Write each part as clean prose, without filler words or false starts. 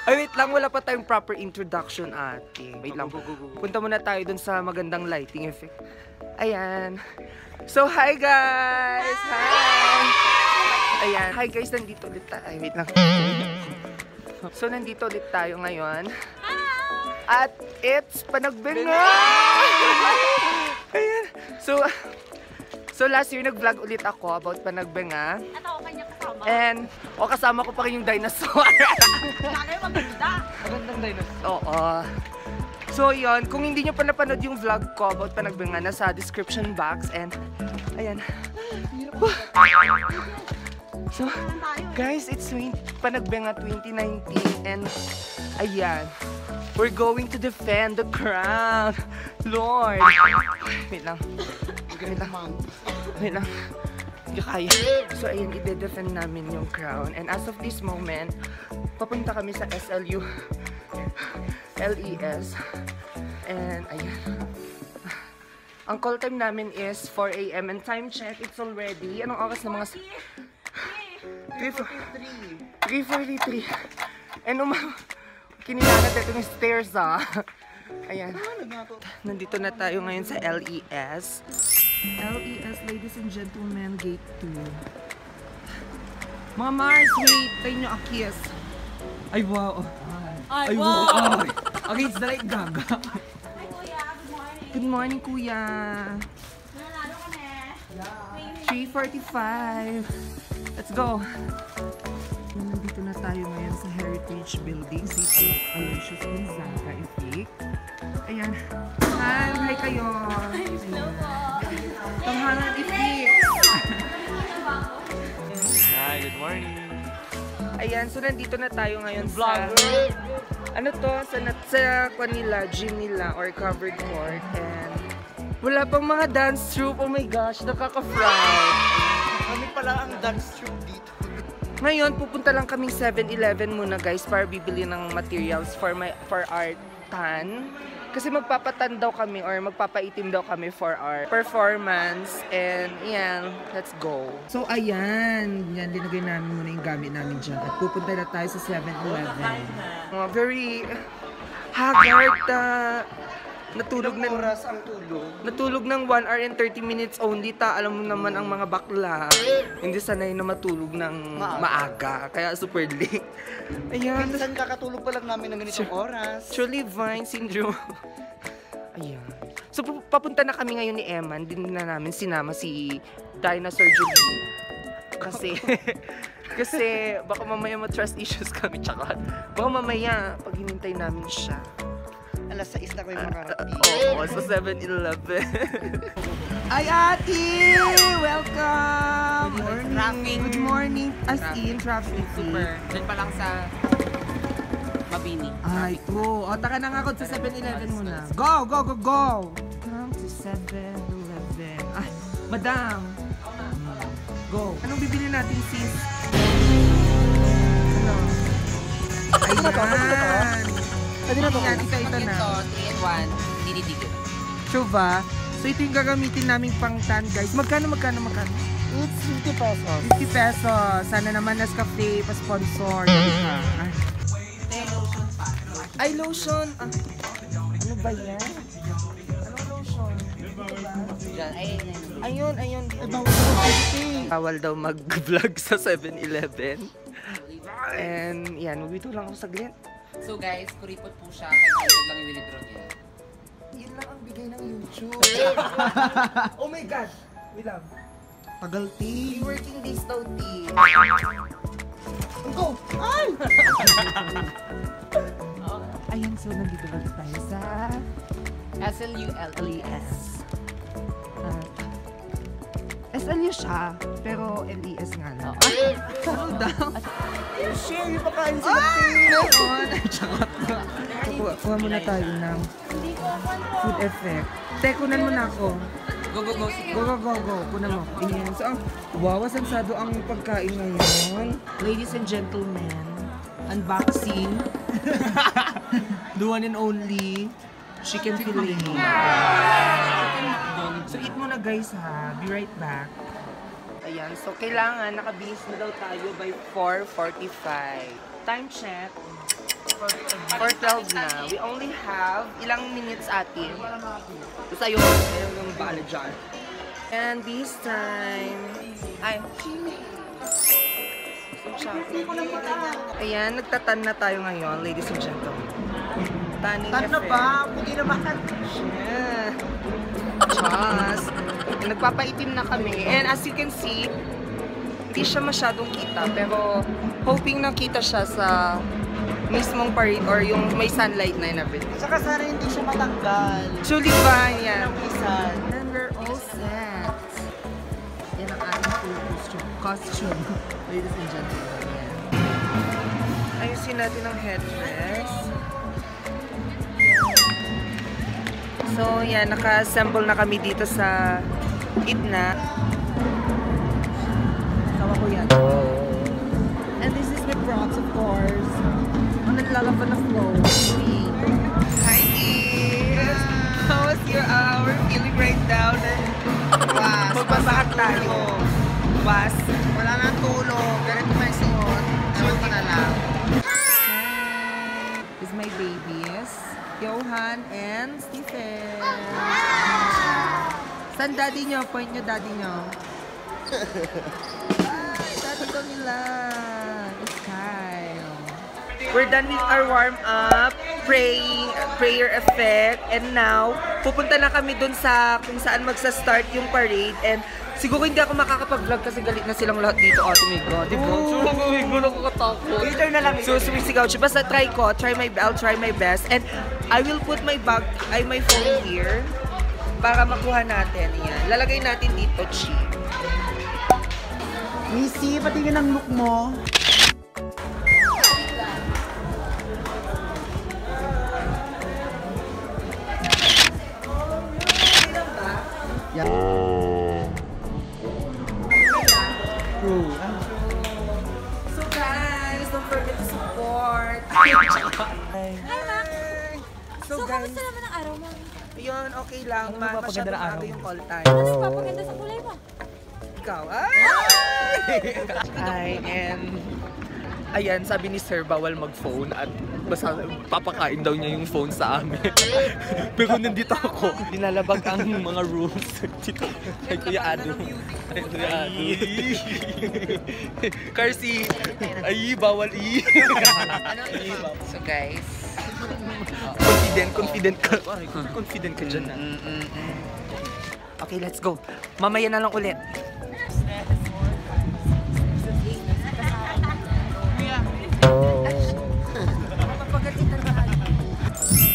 Ay, wait lang. Wala pa tayong proper introduction, ate. Wait lang. Punta muna tayo dun sa magandang lighting effect. Ayan. So, hi guys! Hi! Ayan. Hi guys, nandito ulit tayo. Ay, wait lang. So, nandito ulit tayo ngayon. At it's Panagbenga! Ayan. So last year nag-vlog ulit ako about Panagbenga. At ako kanya kasama. And kasama ko pa rin yung dinosaur. Kaya maganda. Magandang dinosaur. Oo. So yun, kung hindi nyo pa napanood yung vlog ko about Panagbenga, nasa description box. And ayan. So guys, it's Panagbenga 2019 and ayan. We're going to defend the crown. Lord. Wait lang. Wait lang. Hindi kaya. So, ayun, i-defend namin yung crown. And as of this moment, papunta kami sa SLU LES. And, ayun. Ang call time namin is 4 AM. And time check, it's already. Anong oras na mga... 3:43. And kinilangan natin yung stairs, ah. Ayan. Nandito na tayo ngayon sa LES. LES, ladies and gentlemen, gate 2. Mga Mars, wait. Tayo nyo a kiss. Ay, wow. Ay, wow. Against the light, gaga. Hi, kuya. Good morning. Good morning, kuya. Nanalo kami. 3:45. Let's go. Nandito na tayo ngayon sa Heritage Building, St. Aloysius Gonzaga, Ific. Ayan. Hi kayo. Hello po. Tanghalan, Ific. Hi, good morning. Ayan, so nandito na tayo ngayon sa... Ano to? Sa nila, gym nila, or covered court. And wala pang mga dance troupe. Oh my gosh, nakaka-fright. Kami pala ang dance troupe dito. Ngayon, pupunta lang kaming 7-Eleven muna guys para bibili ng materials for our tan. Kasi magpapatan daw kami or magpapaitim daw kami for our performance. And yan, let's go. So ayan, yan, linagay namin muna yung gamit namin dyan. At pupunta na tayo sa 7-Eleven. Very haggard natulog ng oras ang tulog. Natulog ng 1 hour and 30 minutes only. Alam mo naman ang mga bakla. Hindi sanay na matulog ng maaga. Kaya super late. Ayan. Minsan kakatulog pa lang namin ng ganitong oras. Actually, Vine syndrome. Ayan. So, papunta na kami ngayon ni Eman. Din na namin sinama si Dinosaur Julina. Kasi baka mamaya ma-trust issues kami. Tsaka baka mamaya pag hinintay namin siya. Alas 6 na kayo makarating. Oo, sa 7-Eleven. Ay, ate! Welcome! Traffic. Good morning. As in, traffic. Super. Diyan pa lang sa Mabini. Ay, true. O, taka na nga ako sa 7-Eleven muna. Go! Go! Go! Go! Come to 7-Eleven. Ay, madam. Go. Anong bibili natin, sis? Ano? Ayan. Pwede na to. Ayan, ito na. Ito, 3-in-1. Dinidigil. True ba? So, ito yung gagamitin naming pang tan, guys. Magkano? It's 50 pesos. 50 pesos. Sana naman Nescafe pa-sponsor. Lotion pa. Ay, lotion. Ano ba yan? Anong lotion? Diyan. Ayun. Bawal daw mag-vlog sa 7-Eleven. And yan, magbito lang ako saglit. So guys, kuripot po siya. 500 lang yung withdraw niya. Yan lang ang bigay ng YouTube. Oh my God! Wait lang. Tagal, T. Working days daw, T. Go! Ay! Ayan, so nandito lang tayo sa SLULES. SLU siya, pero LES nga lang. Hold down. Share yung pakain sa Kuha muna tayo ng food effect. Kunan mo na ako. Go, go, go. Sige. Go. Kunan mo. Ayan. So, wow, asansado ang pagkain ngayon. Ladies and gentlemen, unboxing. The one and only chicken fillet. So, eat muna guys ha. Be right back. Ayan. So, kailangan nakabihis na daw tayo by 4:45. Time check. For 12 na. We only have ilang minutes atin. Tapos ayun, ayun yung bala dyan. And this time, ayan, nagtatan na tayo ngayon, ladies and gentlemen. Tanning Tan na ba? Puti naman. Yeah. Chas. Nagpapaitim na kami. And as you can see, hindi siya masyadong kita. Pero hoping nakita siya sa mismong parade or yung may sunlight na and everything. Saka sana hindi siya matanggal. Truly fine, yan. Isan. And we're all set. Yan ang ating costume. Ladies and gentlemen, yan. Ayusin natin ang headdress. So, yan. Naka-assemble na kami dito sa gitna. Sawa ko yan. And this is the props, of course. Ang naglalaban na flow. Hi, Eve! How was your hour? Feeling right down? Was. Magbabahat tayo. Was. Wala nang tulog. Ganito may suot. Ewan ko na lang. Hi! This is my babies. Johan and Stephen. Saan daddy nyo? Point nyo daddy nyo. Ay, daddy ko nila. It's Kyle. We're done with our warm-up, prayer effect, and now, pupunta na kami dun sa kung saan magsa-start yung parade, and siguro hindi ako makakapag-vlog kasi galit na silang lahat dito. Oh, tumigo, diba? Tumigo na katakot. Later na lang. So, sumisigaw siya. Basta I'll try my best, and I will put my phone here para makuha natin. Yan. Lalagay natin dito, Chi. Missy, patingin ang look mo. Yeah. True. So guys, don't forget to support. Hi, Mac. So So, guys, kamusta naman ang araw mo? yun, okay lang. Masyadong araw yung call time. Ano si Papa ganda sa kulay mo? Ikaw, Hi, and ayan, sabi ni Sir, bawal mag-phone at basta papakain daw niya yung phone sa amin. Pero nandito ako, dinalabag ang mga rules. Dito, ay Kuya Ado. Ay Kuya Ado. Carsi, ay bawal So guys, confident ka dyan na. Okay, let's go. Mamaya na lang ulit.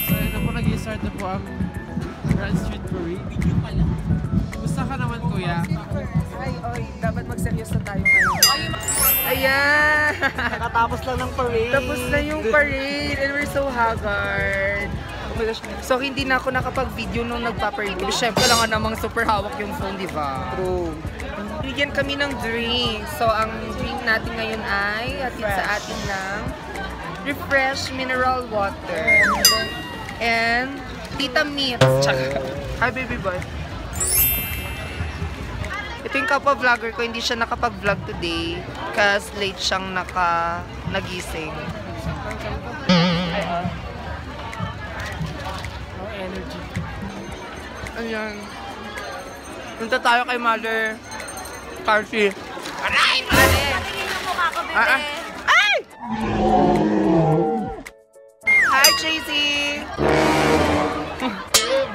So, ito po nag-i-start na po ang Grand Street Parade. Gusto ka naman, kuya? Ay, oy, dapat magseryoso tayo ngayon. Ayan! Nakatapos lang ng parade. Tapos na yung parade and we're so haggard. Oh my gosh. So, hindi na ako nakapag-video nung nagpa-parade. Siyempre lang nga namang super hawak yung phone, di ba? True. Bigyan kami ng drink. So, ang drink natin ngayon ay hatid sa atin ng refresh mineral water. And Tita Meats. Tsaka. Hi, baby boy. Ito yung kapwa-vlogger ko. Hindi siya nakapag-vlog today kasi late siyang nagising. Ay, No energy. Ayan. Punta tayo kay Mother Carsi. Aray! Mother! Patingin ang mukha ko, bebe. Ay! Hi, Tracy!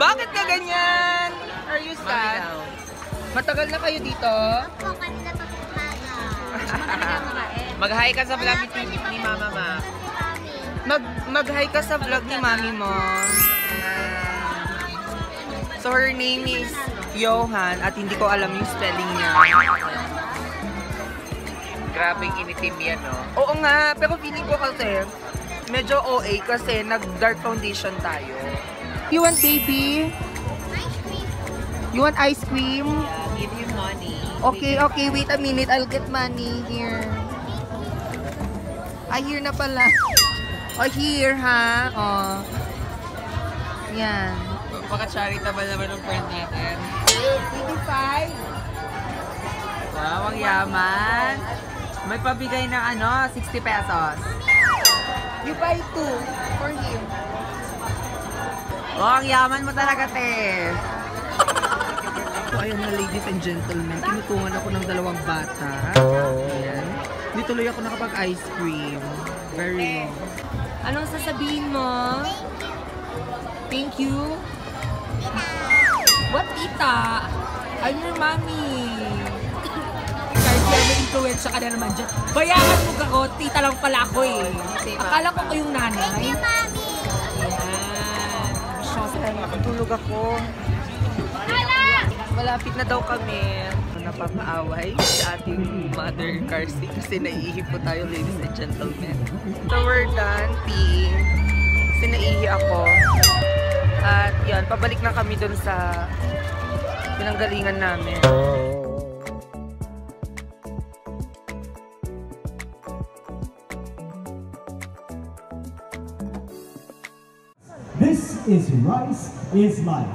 Bakit ka ganyan? Are you sad? Matagal na kayo dito? Opo, kanina pa po umaga. Mag-hi ka sa vlog ni Mama Ma. Mag-hi ka sa vlog ni Mami mo. So her name is Johan at hindi ko alam yung spelling niya. Grabing initim yan, no? Oo nga, pero feeling ko kasi medyo OA kasi nag-dark foundation tayo. You want baby? You want ice cream? Yeah, give you money. Okay, wait a minute. I'll get money here. Ay, here na pala. Oh, here, ha? Oh. Yan. Paka-charitable naman ng friend natin. 85. Wow, ang yaman. May pabigay ng 60 pesos. You buy 2 for him. Oh, ang yaman mo talaga, te. So, ayun na, ladies and gentlemen. Tinutungan ako ng 2 bata. Ayan. Hindi tuloy ako nakapag-ice cream. Very long. Anong sasabihin mo? Thank you. What, tita? I'm your mommy. Kahit yan, may influensya ka na naman dyan. Bayaran mo ako, tita lang pala ako eh. Akala ko ko yung nanay. Thank you, Mami. Ayan. Makatulog ako. Malapit na daw kami. Napapaaway sa ating mother car seat kasi naiihi po tayo, ladies and gentlemen. So we're done peeing. Kasi naiihi ako. At yan, pabalik na kami dun sa pinanggalingan namin. This is Rice is Life.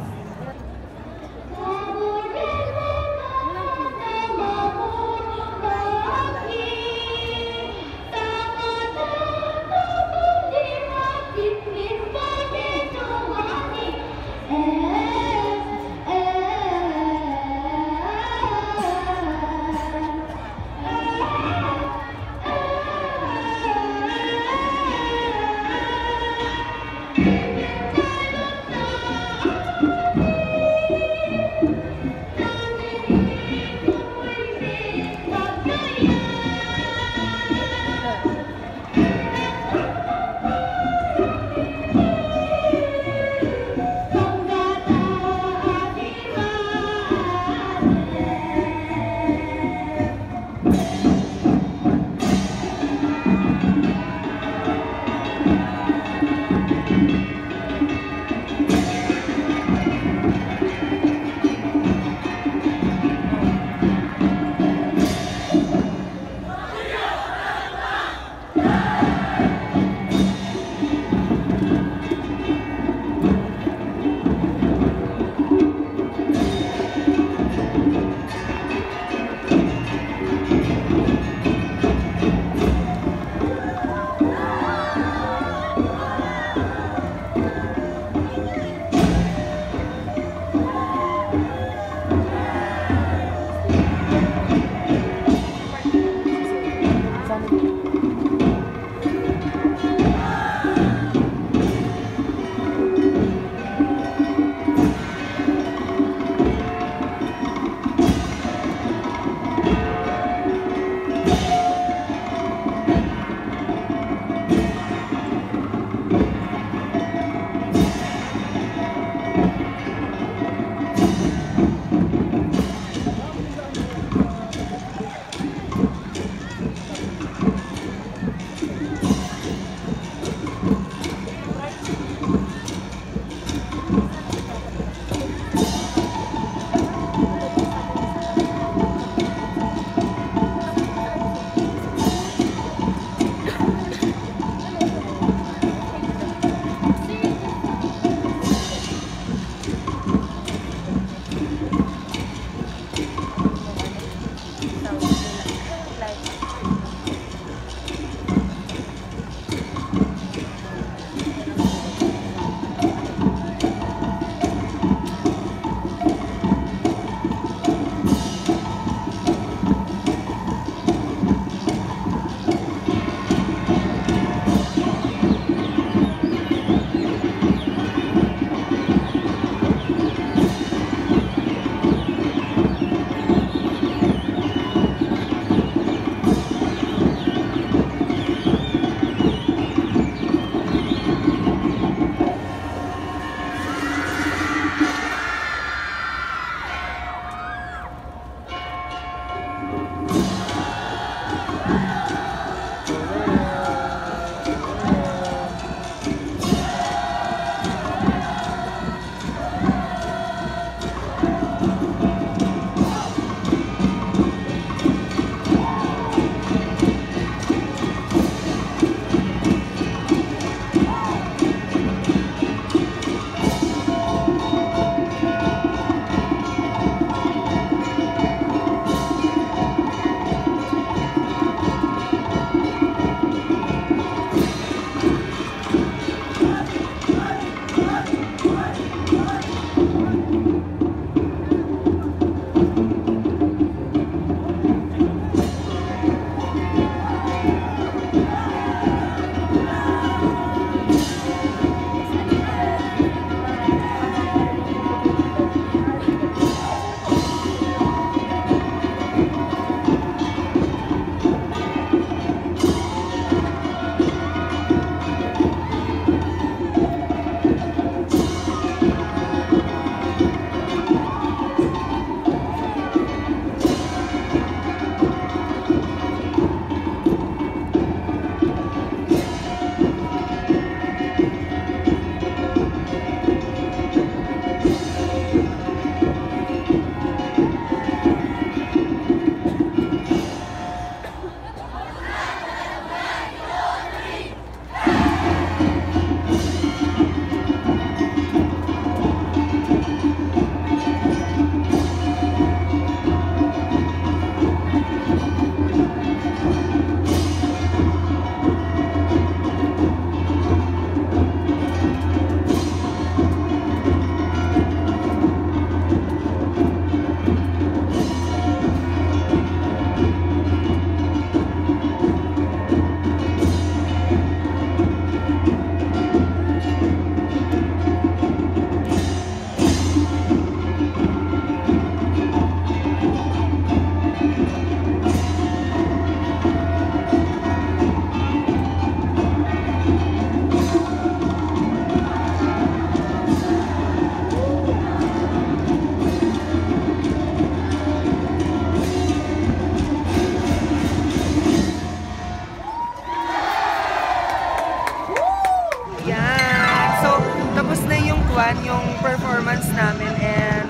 naman yung performance namin and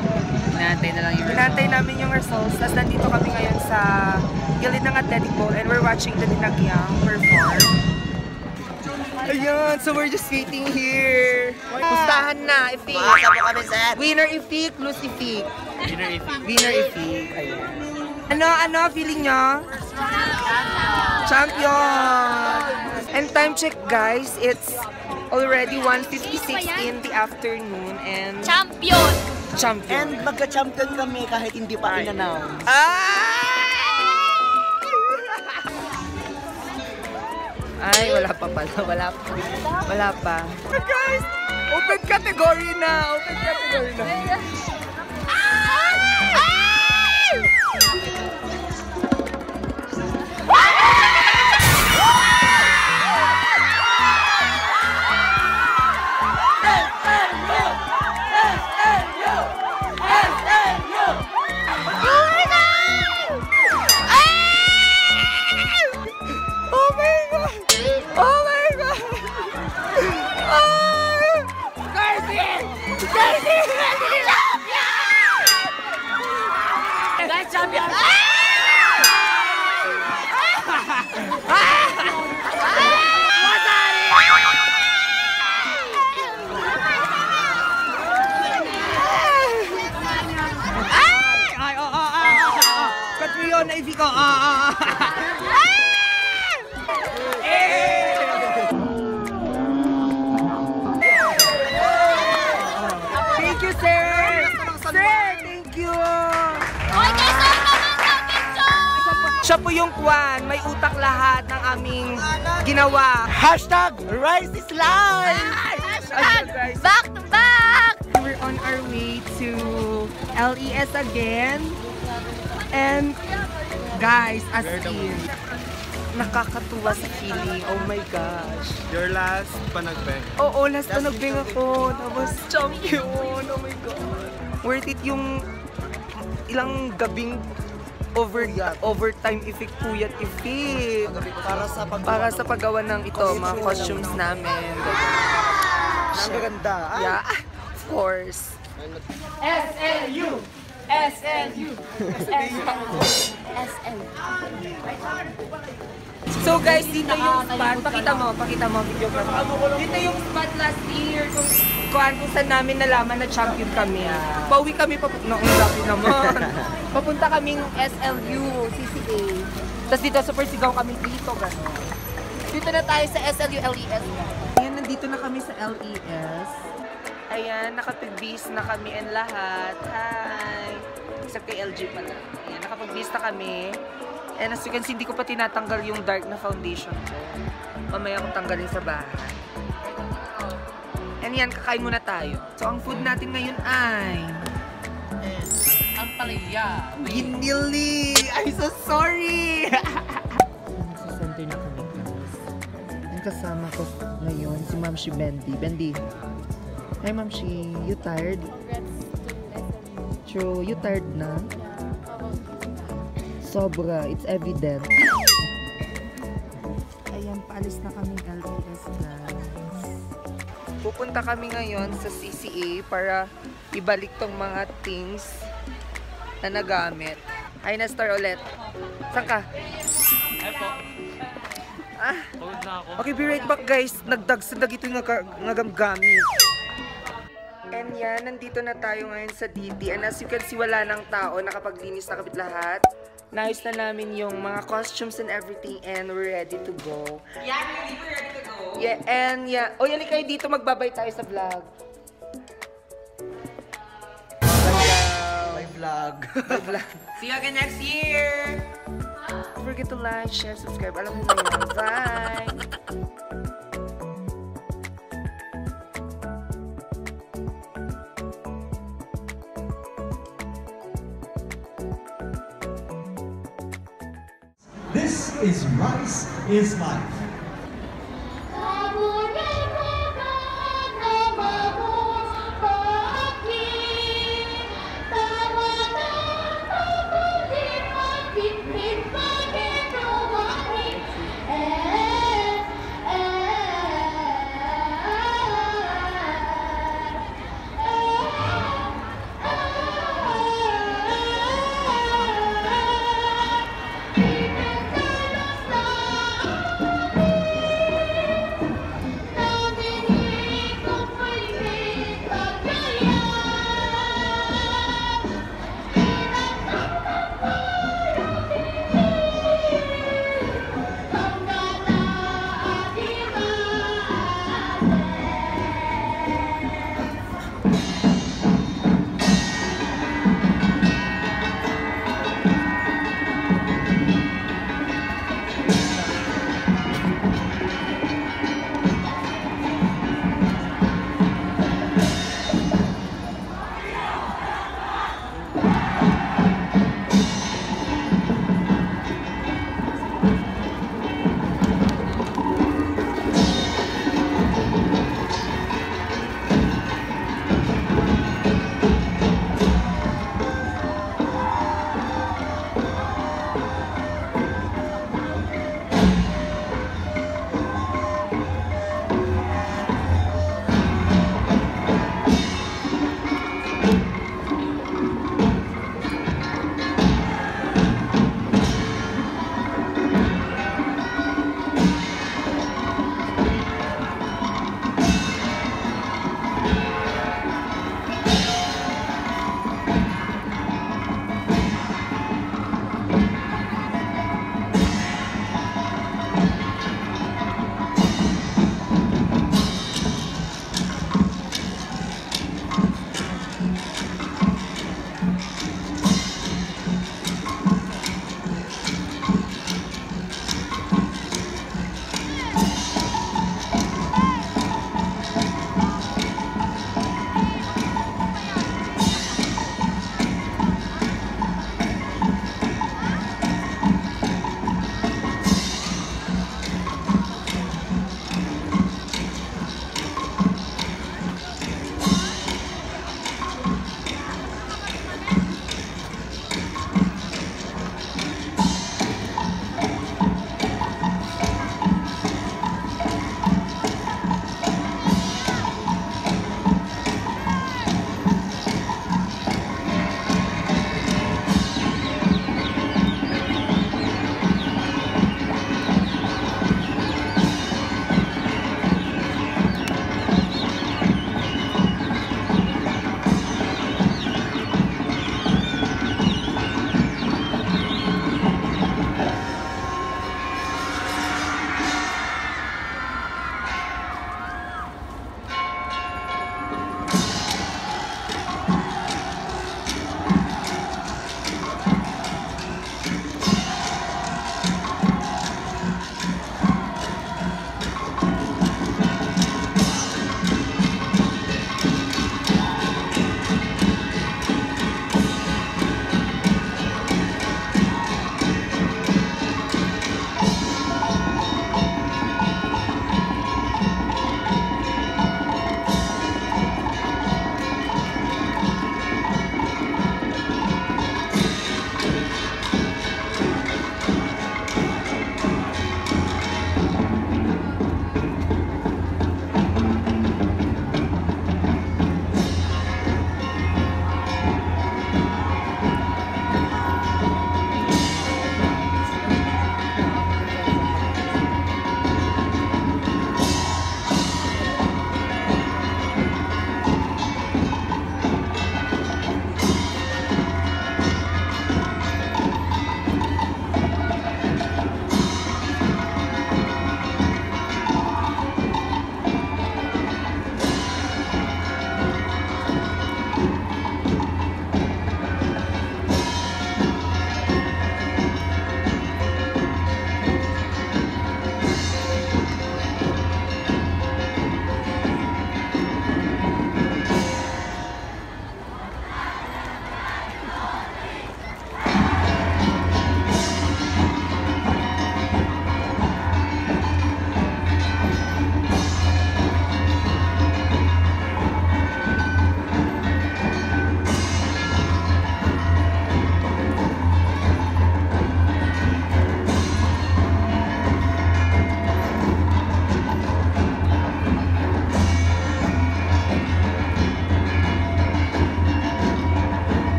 inantay namin yung results. Tapos nandito kami ngayon sa gilid ng athletic bowl and we're watching the Dinagyang perform. Ayun, so we're just waiting here. Pustahan na, Ifik. Winner Ifik, lose Ifik. Winner Ifik. Ayun. Ano, feeling nyo? Champion! And time check guys, it's already 1:56 in the afternoon and... Champion! Champion. And magka-champion kami kahit hindi pa in-announce. Ay, wala pa pala. Wala pa. Guys, open category na. Open category na. Catriona, Ifiko. Thank you, sir. Sir, thank you. Siya po yung kwan. May utak lahat ng aming ginawa. Hashtag Rise is Life! Back to back! We're on our way to LES again. And guys, as in, nakakatuwa sa feeling. Oh my gosh. Your last panagbeng. Oo, last na nagbing ako. Tapos champion. Oh my God. Worth it yung ilang gabing overtime effect, puyat effect. Para sa paggawa ng ito, mga costumes namin. Ang gaganda. Yeah, of course. SLU! SLU! So guys, dito yung spot. Pakita mo, video ka. Dito yung spot last year. Kung saan namin nalaman na champion kami. Pauwi kami ang lapi naman. Papunta kaming SLU, CCA. Tapos dito, super sigaw kami dito. Gano'n. Dito na tayo sa SLU, LES. Ayan, nandito na kami sa LES. Ayan, nakapag-bis na kami and lahat. Hi! Except kay LG pala. Ayan, nakapag-bis na kami. And as you can see, hindi ko pa tinatanggal yung dark na foundation ko. Mamaya kong tanggalin sa bahay. And yan, kakain muna tayo. So, ang food natin ngayon ay... Ang palaya. Ginili! I'm so sorry! Sa center na kami, guys. Ang kasama ko ngayon, si Ma'am Shi Bendy. Bendy. Hi, Ma'am Shi. You tired? True. You tired na? Sobra. It's evident. Ayan, paalis na kaming LES, guys. Pupunta kami ngayon sa CCA para ibalik tong mga things na nagamit. Hi, Nestor ulit. Saan ka? Ay po. Pagod na ako. Okay, be right back guys. Nagdagsadag ito yung nagamgamit. And yan, nandito na tayo ngayon sa DT. And as you can see, wala nang tao. Nakapaglinis na kapit lahat. Naayos na namin yung mga costumes and everything. And we're ready to go. Yeah, really, we're ready to go. Yeah, and yeah. O, yan kayo dito. Magbabay tayo sa vlog. Bye vlog. Bye vlog. See you again next year! Don't forget to like, share, subscribe. Alam mo na yun. Bye! This is Rice is Life.